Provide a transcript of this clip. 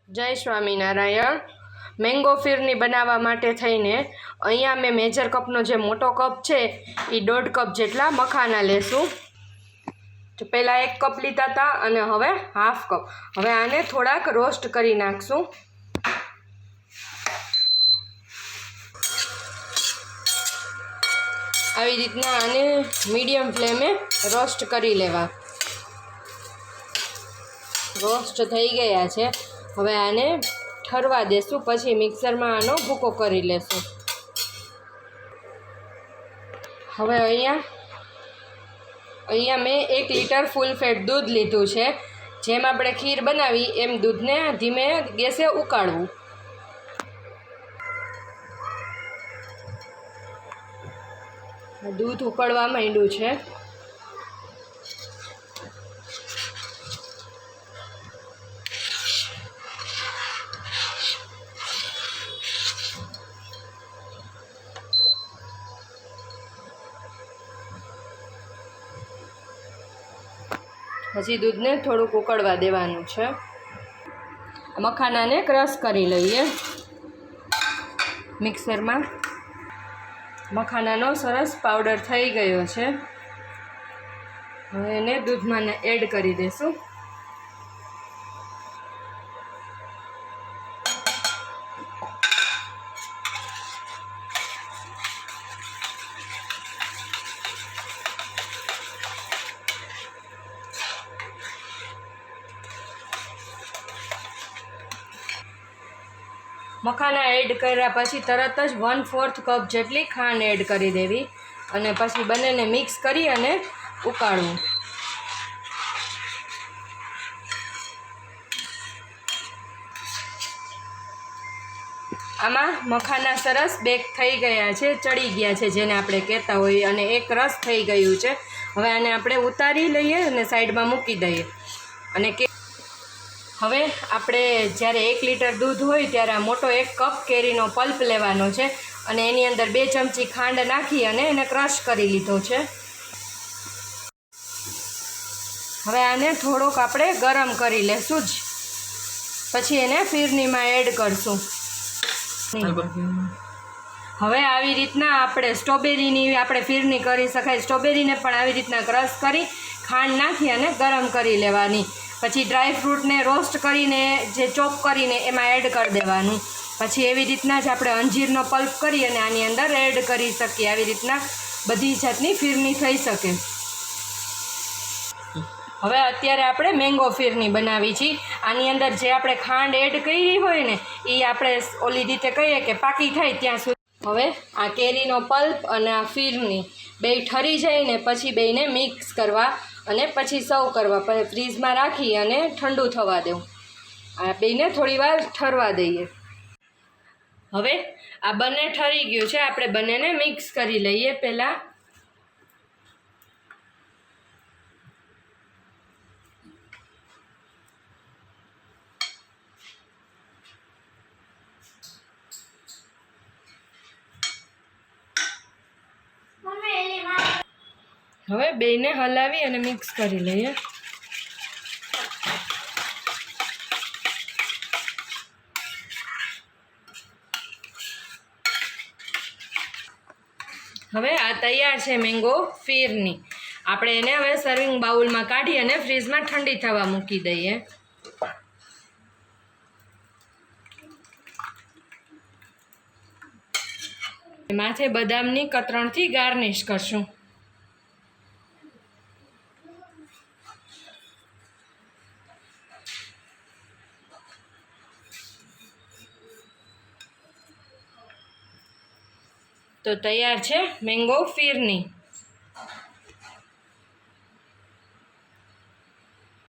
જય સ્વામિનારાયણ। મેંગો ફિરની બનાવવા માટે થઈને અહીંયા મેં મેજર કપનો જે મોટો કપ છે એ 1.5 કપ જેટલા મખાના લેશું। તો પહેલાં 1 કપ લીધા હતા અને હવે હાફ કપ। હવે આને થોડાક રોસ્ટ કરી નાખશું। આવી રીતના આને મીડિયમ ફ્લેમે રોસ્ટ કરી લેવા। રોસ્ટ થઈ ગયા છે। હવે આને ઠરવા દેશું, પછી મિક્સરમાં આનો ભૂકો કરી લેશું। હવે અહીંયા મેં 1 લીટર ફૂલ ફેટ દૂધ લીધું છે। જેમ આપણે ખીર બનાવી એમ દૂધને ધીમે ગેસે ઉકાળવું। દૂધ ઉકળવા માંડ્યું છે। હજી દૂધને થોડુંક ઉકળવા દેવાનું છે। મખાનાને ક્રશ કરી લઈએ મિક્સરમાં। મખાનાનો સરસ પાવડર થઈ ગયો છે। હવે એને દૂધમાં એડ કરી દઈશું। મખાના એડ કર્યા પછી તરત જ 1/4 કપ જેટલી ખાંડ એડ કરી દેવી અને પછી બંનેને મિક્સ કરી અને ઉકાળવું। આમાં મખાના સરસ બેક થઈ ગયા છે, ચડી ગયા છે જેને આપણે કહેતા હોઈએ, અને એક રસ થઈ ગયું છે। હવે આને આપણે ઉતારી લઈએ અને સાઈડમાં મૂકી દઈએ। અને હવે આપણે જ્યારે 1 લીટર દૂધ હોય ત્યારે આ મોટો 1 કપ કેરીનો પલ્પ લેવાનો છે અને એની અંદર 2 ચમચી ખાંડ નાખી અને એને ક્રશ કરી લીધો છે। હવે આને થોડોક આપણે ગરમ કરી લેશું જ, પછી એને ફિરનીમાં એડ કરશું। હવે આવી રીતના આપણે સ્ટ્રોબેરીની ફિરની કરી શકાય। સ્ટ્રોબેરીને પણ આવી રીતના ક્રશ કરી ખાંડ નાખી અને ગરમ કરી લેવાની। પછી ડ્રાય ફ્રૂટને રોસ્ટ કરીને જે ચોપ કરીને એમાં એડ કરી દેવાનું। પછી એવી રીતના જ આપણે અંજીરનો પલ્પ કરી અને આની અંદર એડ કરી શકીએ। આવી રીતના બધી જાતની ફિરની થઈ શકે। હવે અત્યારે આપણે મેંગો ફિરની બનાવી છે। આની અંદર જે આપણે ખાંડ એડ કરી હોય ને એ આપણે ઓલી રીતે કહીએ કે પાકી થાય ત્યાં સુધી હવે આ કેરીનો પલ્પ અને આ ફિરની બે ઠરી જાય ને પછી બેને મિક્સ કરવા અને પછી સર્વ કરવા। પછી ફ્રીઝમાં રાખી અને ઠંડુ થવા દેવું। આ બેને થોડી વાર ઠરવા દઈએ। હવે આ બંને ઠરી ગયું છે, આપણે બંનેને મિક્સ કરી લઈએ પહેલાં। હવે બેને હલાવી અને મિક્સ કરી લઈએ। હવે આ તૈયાર છે મેંગો ફિરની। આપણે એને હવે સર્વિંગ બાઉલમાં કાઢી અને ફ્રીઝમાં ઠંડી થવા મૂકી દઈએ। માથે બદામની કતરણથી ગાર્નિશ કરશું। તો તૈયાર છે મેંગો ફિરની।